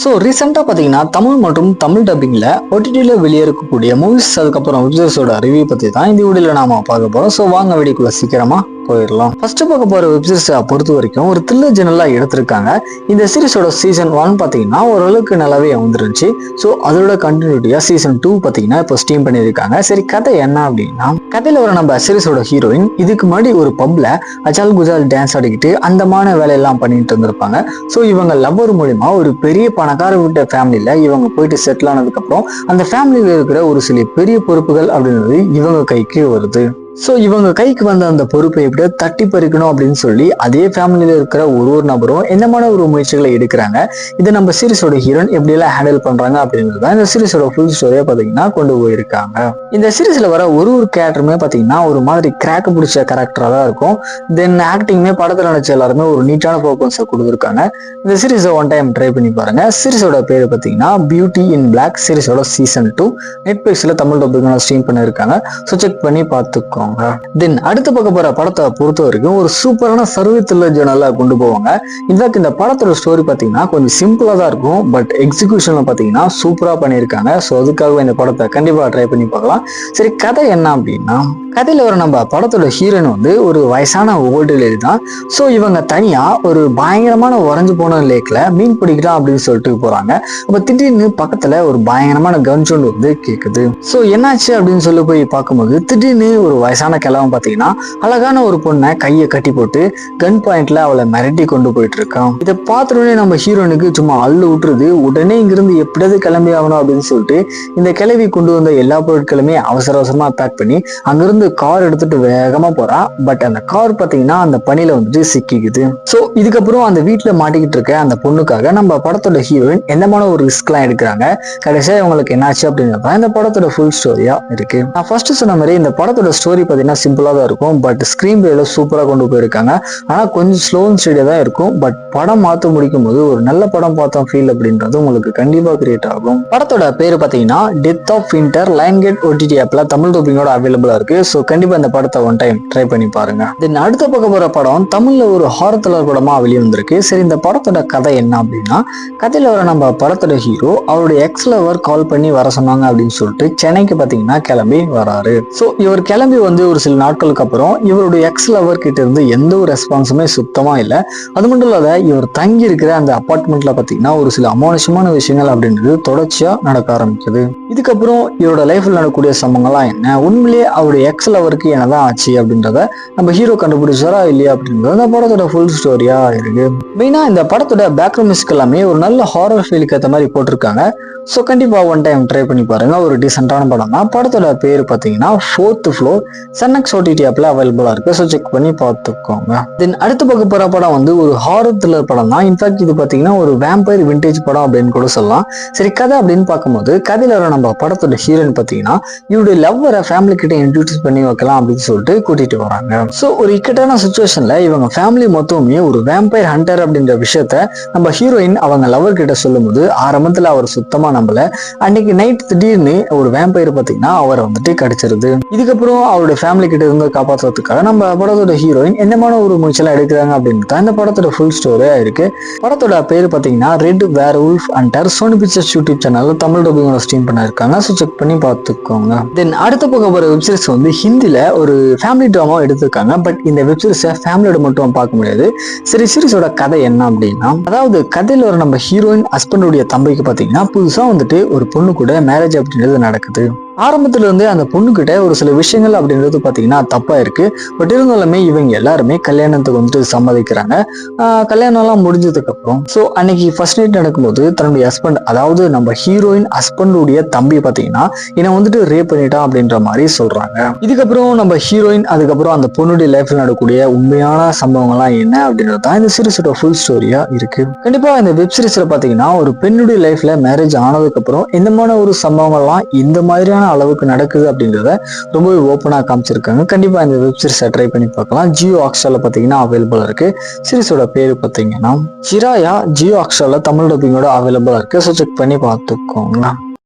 So ரீசெண்டாக பார்த்தீங்கன்னா தமிழ் மற்றும் தமிழ் டப்பிங்கில் OTTல வெளியே இருக்கக்கூடிய மூவிஸ் அதுக்கப்புறம் வெப்சீரிஸோட ரிவ்யூ பற்றி தான் இந்த வீடியோவில் நாம பார்க்க போகிறோம். ஸோ வாங்க வீடியோக்குள்ள சீக்கிரமாக போயிடலாம். ஃபர்ஸ்ட் பார்க்க போகிற வெப்சீரிஸை பொறுத்த வரைக்கும் ஒரு த்ரில்லர் ஜெனலாக எடுத்திருக்காங்க. இந்த சீரிஸோட சீசன் 1 பார்த்தீங்கன்னா ஓரளவுக்கு நல்லாவே வந்துருந்துச்சு. ஸோ அதோட கண்டினியூட்டியாக சீசன் 2 பார்த்தீங்கன்னா இப்போ ஸ்டீம் பண்ணியிருக்காங்க. சரி, கதை என்ன அப்படின்னா, கதையில் வர நம்ம சீரிஸோட ஹீரோயின் இதுக்கு முன்னாடி ஒரு பப்ல அஜால் குஜால் டான்ஸ் ஆடிக்கிட்டு அந்தமான வேலையெல்லாம் பண்ணிட்டு இருந்திருப்பாங்க. ஸோ இவங்க லவ்வர் மூலியமா ஒரு பெரிய பணக்கார வீட்டு ஃபேமிலியில இவங்க போயிட்டு செட்டில் ஆனதுக்கு அப்புறம் அந்த ஃபேமிலியில இருக்கிற ஒரு சில பெரிய பொறுப்புகள் அப்படின்றது இவங்க கைக்கு வருது. ஸோ இவங்க கைக்கு வந்த அந்த பொறுப்பை எப்படியோ தட்டி பறிக்கணும் அப்படின்னு சொல்லி அதே ஃபேமிலியில இருக்கிற ஒரு நபரும் என்னமான ஒரு முயற்சிகளை எடுக்கிறாங்க. இதை நம்ம சீரிஸோட ஹீரோயின் எப்படியெல்லாம் ஹேண்டில் பண்றாங்க அப்படின்றது தான் இந்த சீரிஸோட ஃபுல் ஸ்டோரியா பார்த்தீங்கன்னா கொண்டு போயிருக்காங்க. இந்த சீரிஸ்ல வர ஒரு கேரக்டருமே பார்த்தீங்கன்னா ஒரு மாதிரி கிராக் பிடிச்ச கேரக்டரா தான் இருக்கும். தென் ஆக்டிங்குமே படத்தில் நினைச்ச எல்லாருமே ஒரு நீட்டான பர்ஃபார்மன்ஸை கொடுத்துருக்காங்க. இந்த சீரிஸை ஒன் டைம் ட்ரை பண்ணி பாருங்க. சீரிஸோட பேர் பார்த்தீங்கன்னா பியூட்டி இன் பிளாக். சீரிஸோட சீசன் 2 நெட்ஃபிளிக்ஸ்ல தமிழ் டப்பிங்ல ஸ்ட்ரீம் பண்ணிருக்காங்க. ஸோ செக் பண்ணி பார்த்துக்கோ. தென் அடுத்த பக்கம் போற படத்தை பொறுத்த வரைக்கும் ஒரு சூப்பரான சர்வே த்ரில்லர் ஜர்னலா கொண்டு போவாங்க. இன்ஃபேக்ட் இந்த படத்தோட ஸ்டோரி பாத்தீங்கன்னா கொஞ்சம் சிம்பிளா தான் இருக்கும், பட் எக்ஸிகியூஷன்ல பாத்தீங்கன்னா சூப்பரா பண்ணியிருக்காங்க. ஸோ அதுக்காக இந்த படத்தை கண்டிப்பா ட்ரை பண்ணி பார்க்கலாம். சரி, கதை என்ன அப்படின்னா, கதையில வர நம்ம படத்தோட ஹீரோயின் வந்து ஒரு வயசான ஓல்டு லேடி தான். ஸோ இவங்க தனியா ஒரு பயங்கரமான உறைஞ்சு போன லேக்ல மீன் பிடிக்கலாம் அப்படின்னு சொல்லிட்டு போறாங்க. அப்ப திடீர்னு பக்கத்துல ஒரு பயங்கரமான கன் சவுண்ட் வந்து கேக்குது. ஸோ என்னாச்சு அப்படின்னு சொல்லி போய் பார்க்கும்போது திடீர்னு ஒரு வயசான கிழவன் பாத்தீங்கன்னா அழகான ஒரு பொண்ணை கையை கட்டி போட்டு கன் பாயிண்ட்ல அவளை மிரட்டி கொண்டு போயிட்டு இருக்கான். இதை பார்த்துடனே நம்ம ஹீரோனுக்கு சும்மா அள்ளு விட்டுருது. உடனே இங்கிருந்து எப்படியாவது கிளம்பி ஆகணும் அப்படின்னு சொல்லிட்டு இந்த கிளவி கொண்டு வந்த எல்லா பொருட்களுமே அவசர அவசரமா பேக் பண்ணி அங்கிருந்து கார் எடுத்துட்டு வேகமா போறா. பட் அந்த கார் பாத்தீங்கன்னா அந்த பனியில வந்துட்டு சிக்கிக்குது. சோ இதுக்கப்புறம் அந்த வீட்டுல மாட்டிக்கிட்டு இருக்க அந்த பொண்ணுக்காக நம்ம படத்தோட ஹீரோயின் எந்தமான ஒரு ரிஸ்க் எல்லாம் எடுக்கிறாங்க. கடைசியா இவங்களுக்கு என்னாச்சு அப்படிங்கிறதா இந்த படத்தோட ஃபுல் ஸ்டோரியா இருக்கு. நான் ஃபர்ஸ்ட் சொன்ன மாதிரி இந்த படத்தோட ஸ்டோரி பாத்தீங்கன்னா சிம்பிளா தான் இருக்கும், பட் ஸ்கிரீன் பிளேல சூப்பரா கொண்டு போயிருக்காங்க. ஆனா கொஞ்சம் ஸ்லோ அண்ட் ஸ்டடியா தான் இருக்கும். பட் படம் மாத்த முடிக்கும் போது ஒரு நல்ல படம் பார்த்தோம் ஃபீல் அப்படின்றது உங்களுக்கு கண்டிப்பா கிரியேட் ஆகும். படத்தோட பேரு பாத்தீங்கன்னா டெத் ஆஃப் வின்டர். லைன்கேட் OTT ஆப்ல தமிழ் டப்பிங்கோட அவைலபிளா இருக்கு. ஸோ கண்டிப்பா இந்த படத்தை ஒன் டைம் ட்ரை பண்ணி பாருங்க. தென் அடுத்த பக்கம் போற படம் தமிழ்ல ஒரு ஹாரர் த்ரில்லர் படமா வெளியே வந்திருக்கு. சரி, இந்த படத்தோட கதை என்ன அப்படின்னா, கதையில வர நம்ம படத்தோட ஹீரோ அவருடைய எக்ஸ் லவர் கால் பண்ணி வர சொன்னாங்க அப்படின்னு சொல்லிட்டு சென்னைக்கு பாத்தீங்கன்னா கிளம்பி வராரு. ஸோ இவர் கிளம்பி வந்து ஒரு சில நாட்களுக்கு அப்புறம் இவருடைய எக்ஸ் லவர் கிட்ட இருந்து எந்த ஒரு ரெஸ்பான்ஸுமே சுத்தமா இல்லை. அது மட்டும் இல்லாத இவர் தங்கி இருக்கிற அந்த அபார்ட்மெண்ட்ல பாத்தீங்கன்னா ஒரு சில அமானுஷமான விஷயங்கள் அப்படின்றது தொடர்ச்சியா நடக்க ஆரம்பிக்குது. இதுக்கப்புறம் இவரோட லைஃப்ல நடக்கக்கூடிய சம்பவங்கள்லாம் என்ன, உண்மையிலேயே அவருடைய எக்ஸ் லவருக்கு என்னதான் ஆச்சு அப்படின்றத நம்ம ஹீரோ கண்டுபிடிச்சாரா இல்லையா அப்படின்றது இந்த படத்தோட ஃபுல் ஸ்டோரியா இருக்கு. மெயினா இந்த படத்தோட பேக்ரவுண்ட் மியூசிக் எல்லாமே ஒரு நல்ல ஹாரர் ஃபீலுக்கு ஏற்ற மாதிரி போட்டிருக்காங்க. ஸோ கண்டிப்பா ஒன் டைம் ட்ரை பண்ணி பாருங்க. ஒரு டீசென்டான படம் தான். படத்தோட பேர் பார்த்தீங்கன்னா 4th Floor. சன்னக்ஸ் OTT ஆப்ல அவைலபிளா இருக்கு. ஸோ செக் பண்ணி பார்த்துக்கோங்க. தென் அடுத்து பார்க்க போற படம் வந்து ஒரு ஹாரர் த்ரில்லர் படம் தான். இன்ஃபேக்ட் இது பார்த்தீங்கன்னா ஒரு வேம்பயர் விண்டேஜ் படம் அப்படின்னு கூட சொல்லலாம். சரி, கதை அப்படின்னு பார்க்கும்போது கதையில வர நம்ம படத்தோட ஹீரோயின் பார்த்தீங்கன்னா இவருடைய லவ்வரை ஃபேமிலி கிட்ட இன்ட்ரோடியூஸ் பண்ணி வைக்கலாம் அப்படின்னு சொல்லிட்டு கூட்டிட்டு வராங்க. ஸோ ஒரு இக்கட்டான சுச்சுவேஷன்ல இவங்க ஃபேமிலி மொத்தமே ஒரு வேம்பயர் ஹண்டர் அப்படின்ற விஷயத்த நம்ம ஹீரோயின் அவங்க லவர் கிட்ட சொல்லும் போது ஆரம்பத்துல அவர் சுத்தமா நம்பல. அன்னைக்கு நைட் திடீர்னு ஒரு வேம்பயர் பாத்தீங்கன்னா அவரை வந்துட்டு கடிச்சிருது. இதுக்கப்புறம் அவருடைய ஃபேமிலி கிட்ட இருந்து காப்பாற்றுறதுக்காக நம்ம படத்தோட ஹீரோயின் என்னமான ஒரு முயற்சியெல்லாம் எடுக்கிறாங்க அப்படின்னு தான் இந்த படத்தோட ஃபுல் ஸ்டோரியா இருக்கு. படத்தோட பேர் பாத்தீங்கன்னா red werewolf hunter. Sony pictures YouTube சேனல்ல தமிழ் டப்பிங்கோட ஸ்ட்ரீம் பண்ணிருக்காங்க. ஸோ செக் பண்ணி பார்த்துக்கோங்க. தென் அடுத்த பக்கம் போற வெப்சீரிஸ் வந்து ஹிந்தில ஒரு ஃபேமிலி ட்ராமா எடுத்திருக்காங்க. பட் இந்த வெப்சீரிஸை ஃபேமிலியோட மட்டும் பார்க்க முடியாது. சரி, சீரிஸோட கதை என்ன அப்படின்னா, அதாவது கதையில ஒரு நம்ம ஹீரோயின் ஹஸ்பண்டுடைய தம்பிக்கு பாத்தீங்கன்னா புதுசா வந்துட்டு ஒரு பொண்ணு கூட மேரேஜ் அப்படின்றது நடக்குது. ஆரம்பத்துல இருந்து அந்த பொண்ணு கிட்ட ஒரு சில விஷயங்கள் அப்படின்றது பாத்தீங்கன்னா தப்பா இருக்கு. பட் இருந்தாலுமே இவங்க எல்லாருமே கல்யாணத்துக்கு வந்துட்டு சம்மதிக்கிறாங்க. கல்யாணம் எல்லாம் முடிஞ்சதுக்கு அப்புறம் ஸோ அன்னைக்கு ஃபர்ஸ்ட் நைட் நடக்கும்போது தன்னுடைய ஹஸ்பண்ட், அதாவது நம்ம ஹீரோயின் ஹஸ்பண்டுடைய தம்பி பாத்தீங்கன்னா என்னை வந்துட்டு ரேப் பண்ணிட்டான் அப்படின்ற மாதிரி சொல்றாங்க. இதுக்கப்புறம் நம்ம ஹீரோயின் அதுக்கப்புறம் அந்த பொண்ணுடைய லைஃப்ல நடக்கக்கூடிய உண்மையான சம்பவங்கள்லாம் என்ன அப்படின்றது தான் இந்த சீரிஸோட ஃபுல் ஸ்டோரியா இருக்கு. கண்டிப்பா இந்த வெப் சீரிஸ்ல பாத்தீங்கன்னா ஒரு பெண்ணுடைய லைஃப்ல மேரேஜ் ஆனதுக்கு அப்புறம் எந்தமான ஒரு சம்பவங்கள்லாம் இந்த மாதிரியான அளவுக்கு நடக்குது அப்படிங்கிறத ரொம்பவே ஓப்பனா காமிச்சிருக்காங்க. கண்டிப்பா இந்த வெப் சீரிஸை ட்ரை பண்ணி பார்க்கலாம். ஜியோ ஹாட்ஸ்டார்ல பாத்தீங்கன்னா அவைலபிளா இருக்கு. சீரிஸோட பேரு பாத்தீங்கன்னா சிராயா. ஜியோ ஹாட்ஸ்டார்ல தமிழ் டப்பிங்கோட அவைலபிளா இருக்கு. ஸோ செக் பண்ணி பார்த்துக்கோங்க.